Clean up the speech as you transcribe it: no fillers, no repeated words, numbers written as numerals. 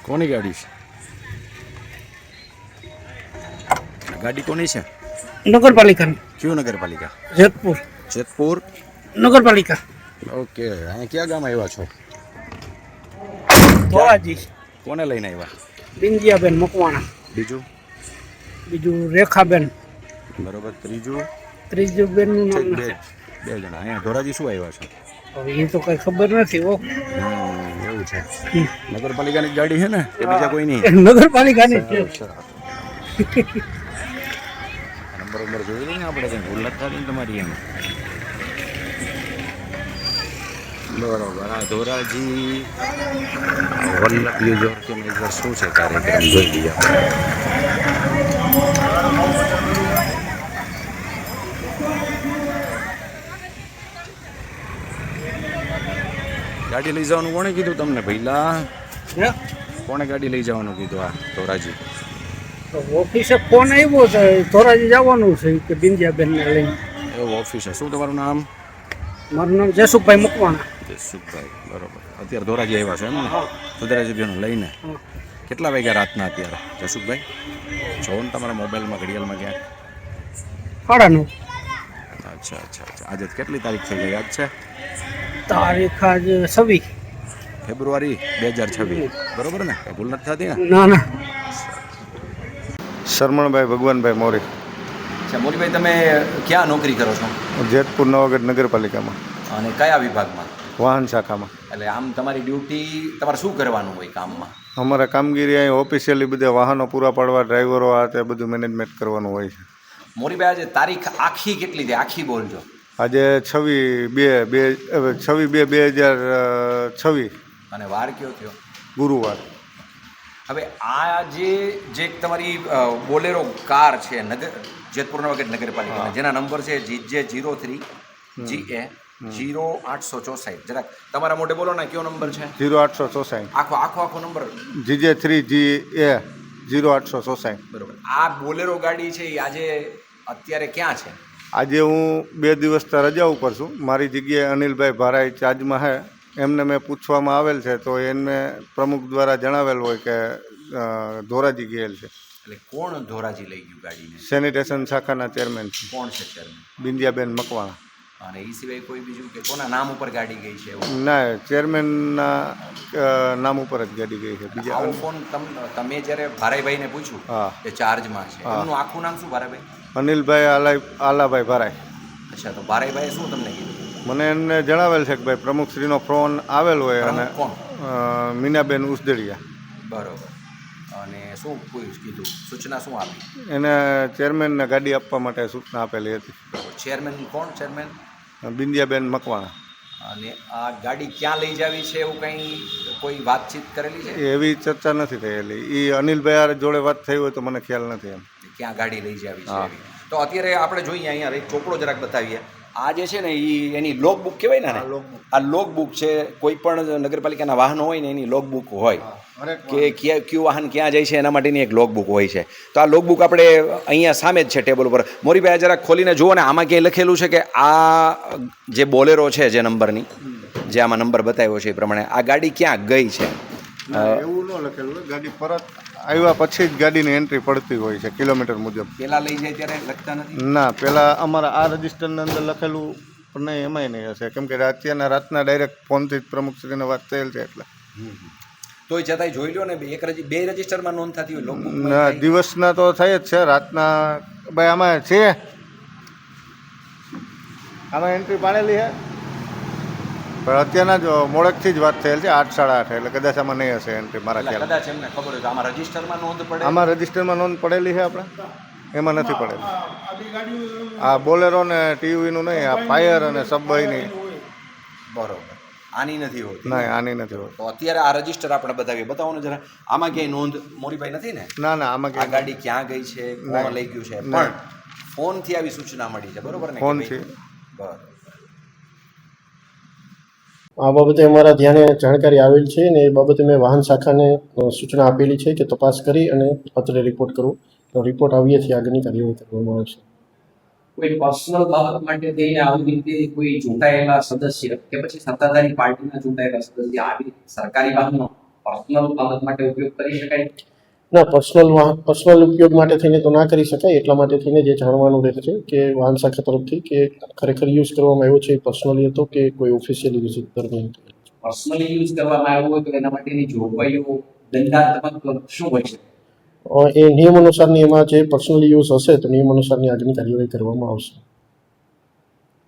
કોની ગાડી છે? ગાડી કોની છે? નગરપાલિકાની. કયું નગરપાલિકા? જેતપુર જેતપુર નગરપાલિકા. ઓકે. અહીંયા ક્યાં ગામ આવ્યા છો? ધોરાજી. કોને લઈને આવ્યા? બિંદિયાબેન મકવાણા. બીજું રેખાબેન. બરોબર. ત્રીજું ત્રીજુબેનનું નામ બે બે જણા. અહીંયા ધોરાજી શું આવ્યા છો? હવે એ તો કઈ ખબર નથી. એવું છે. નગરપાલિકાની જ ગાડી છે ને કે બીજા કોઈ નહીં? નગરપાલિકાની છે. નંબર જોઈ લઈએ ને આપણે, કંઈ ભૂલ નથી થતી ને તમારી એમ. બરોબર. આ ધોરાજી વલ્લભ યુઝર કે મેજર શું છે કાર્યક્રમ જોઈ લઈએ આપણે. ગાડી લઈ જવાનું કોણે કીધું તમને પહેલા? કોણે ગાડી લઈ જવાનું કીધું? આ ધોરાજી ઓફિસે ફોન આવ્યો છે, ધોરાજી જવાનું છે કે બિંદિયાબેન ને લઈને. એવું ઓફિસે. શું તમારું નામ? મારું નામ જસુભાઈ મકવાણા. જસુભાઈ. બરોબર. અત્યારે ધોરાજી આવ્યા છો એમ ને? ધોરાજી બેનો લઈને કેટલા વાગ્યા રાતના અત્યારે જસુભાઈ? જોવો ને તમારા મોબાઈલમાં ઘડિયાળમાં ક્યાંક. 9:30. અચ્છા. આજે કેટલી તારીખ થઈ ગઈ યાદ છે? તારીખ આજે 26 ફેબ્રુઆરી 2026. બરોબર ને? કઈ ભૂલ નથી થતી ને? ના. શરમણભાઈ ભગવાનભાઈ મોરી. અચ્છા મોરીભાઈ, તમે ક્યાં નોકરી કરો છો? જેતપુર નવાગઢ નગરપાલિકામાં અને કયા વિભાગમાં? વાહન શાખામાં. એટલે આમ તમારી ડ્યુટી, તમારે શું કરવાનું હોય કામમાં? અમારે કામગીરી અહીં ઓફિશિયલી બધા વાહનો પૂરા પાડવા, ડ્રાઈવરો આ તે બધું મેનેજમેન્ટ કરવાનું હોય છે. મોરીભાઈ, આજે તારીખ આખી કેટલી છે? આખી બોલજો. આજે 26/2/2026 અને વાર કયો થયો? ગુરુવાર. હવે આ જે તમારી બોલેરો કાર છે જેતપુર નવાગઢ નગરપાલિકાના, જેના નંબર છે GJ03 GA 0864. જરાક તમારા મોઢે બોલો ને, કયો નંબર છે? 0864. આખો નંબર GJ3 GA 0864. બરોબર. આ બોલેરો ગાડી છે એ આજે અત્યારે ક્યાં છે? આજે હું 2 દિવસથી રજા ઉપર છું. મારી જગ્યાએ અનિલભાઈ ભારાઈ ચાર્જમાં છે. એમને મેં પૂછવામાં આવેલ છે તો એને પ્રમુખ દ્વારા જણાવેલ હોય કે ધોરાજી ગયેલ છે. એટલે કોણ ધોરાજી લઈ ગયું ગાડીને? સેનિટેશન શાખાના ચેરમેન છે. કોણ છે ચેરમેન? બિંદિયાબેન મકવાણા. અને એ સિવાય કોઈ બીજું કે કોના નામ ઉપર ગાડી ગઈ છે એવું? ના, ચેરમેનના નામ ઉપર જ ગાડી ગઈ છે. બીજા આવો ફોન તમે જ્યારે ભારાઈભાઈને પૂછ્યું હા કે ચાર્જમાં છે, એમનું આખું નામ શું ભારાઈભાઈ? અનિલભાઈ આલાભાઈ ભારાઈ. અચ્છા, તો ભારાઈભાઈએ શું તમને કીધું? મને એમને જણાવેલ છે કે ભાઈ પ્રમુખશ્રીનો ફોન આવેલ હોય. અને કોણ? મીનાબેન ઉસદડિયા. બરોબર. અને શું કીધું? સૂચના શું આપી? એને ચેરમેનને ગાડી આપવા માટે સૂચના આપેલી હતી. ચેરમેન કોણ? ચેરમેન બિંદિયાબેન મકવાણા. અને આ ગાડી ક્યાં લઈ જાવી છે એવું કંઈ કોઈ વાતચીત કરેલી છે? એવી ચર્ચા નથી થયેલી. એ અનિલભાઈ જોડે વાત થઈ હોય તો મને ખ્યાલ નથી એમ. ક્યાં ગાડી લઈ જાવી છે એવી. તો અત્યારે આપણે જોઈએ અહીંયા એક ચોપડો જરાક બતાવીએ. આ જે છે ને એ એની લોગ બુક કહેવાય ને? આ લોગ બુક છે. કોઈ પણ નગરપાલિકાના વાહનો હોય ને એની લોગ બુક હોય કે કયું વાહન ક્યાં જાય છે એના માટેની એક લોગ બુક હોય છે. તો આ લોગ બુક આપણે અહીંયા સામે જ છે ટેબલ ઉપર. મોરીભાઈ જરા ખોલીને જુઓ ને, આમાં ક્યાંય લખેલું છે કે આ જે બોલેરો છે જે નંબરની, જે આમાં નંબર બતાવ્યો છે એ પ્રમાણે આ ગાડી ક્યાં ગઈ છે? એવું ન લખેલું. ગાડી પરત આવ્યા પછી જ ગાડીની એન્ટ્રી પડતી હોય છે કિલોમીટર મુજબ. પહેલાં લઈ જાય ત્યારે લખતા નથી? ના, પહેલાં અમારા આ રજિસ્ટરની અંદર લખેલું પણ નહીં, એમાંય નહીં હશે. કેમ કે રાતના ડાયરેક્ટ ફોનથી જ પ્રમુખશ્રીને વાત થયેલ છે એટલે. તોય છતાંય જોઈ લો ને, બે રજિસ્ટરમાં નોંધ થતી હોય લોગબુક. દિવસના તો થાય જ છે, રાતના ભાઈ આમાં છે, આમાં એન્ટ્રી પાડેલી છે. પણ અત્યારના જ મોડેકથી જ વાત થયેલ છે 8 સાડા 8, એટલે કદાચ આમાં નહીં હશે એન્ટ્રી મારા ખ્યાલ. કદાચ એમને ખબર હોય તો આમાં રજિસ્ટરમાં નોંધ પડે. આમાં રજિસ્ટરમાં નોંધ પડેલી છે આપણે, એમાં નથી પડેલી. આ બોલેરો ને ટીવીનું નહીં, આ ફાયર અને સબવેની. બરોબર. આની નથી હોતી? નહીં, આની નથી હોતી. તો અત્યારે આ રજિસ્ટર આપણે બતાવીએ. બતાવો ને જરા. આમાં ક્યાંય નોંધ મોરીભાઈ નથી ને? ના, આમાં આ ગાડી ક્યાં ગઈ છે, કોણ લઈ ગયું છે, પણ ફોનથી આવી સૂચના મળી છે. બરોબર ને? ફોનથી. બરાબર. આ બાબતે અમારા ધ્યાને જાણકારી આવેલ છે ને એ બાબતે મેં વાહન શાખાને સૂચના આપેલી છે કે તપાસ કરી અને અત્રે રિપોર્ટ કરવો. તો રિપોર્ટ આવ્યેથી આગળની કાર્યવાહી કરવામાં આવશે. કોઈ પર્સનલ બાબત માટે થઈને આવી રીતે કોઈ ચૂંટાયેલા સદસ્ય કે પછી સત્તાધારી પાર્ટીના ચૂંટાયેલા સદસ્ય આવી સરકારી વાહનો પર્સનલ બાબત માટે ઉપયોગ કરી શકાય? ના, પર્સનલ ઉપયોગ માટે થઈને તો ના કરી શકાય. એટલા માટે થઈને જે જાણવાનું રહે છે કે વાહન શાખા તરફથી કે ખરેખર યુઝ કરવામાં આવ્યો છે પર્સનલી હતો કે કોઈ ઓફિશિયલી વિઝિટ દરમિયાન. પર્સનલી યુઝ કરવામાં આવ્યો હોય તો એના માટેની જોગવાઈઓ દંડાત્મક શું હોય છે? એ નિયમ અનુસારની એમાં જે પર્સનલી યુઝ હશે તો નિયમ અનુસારની આગળની કાર્યવાહી કરવામાં આવશે.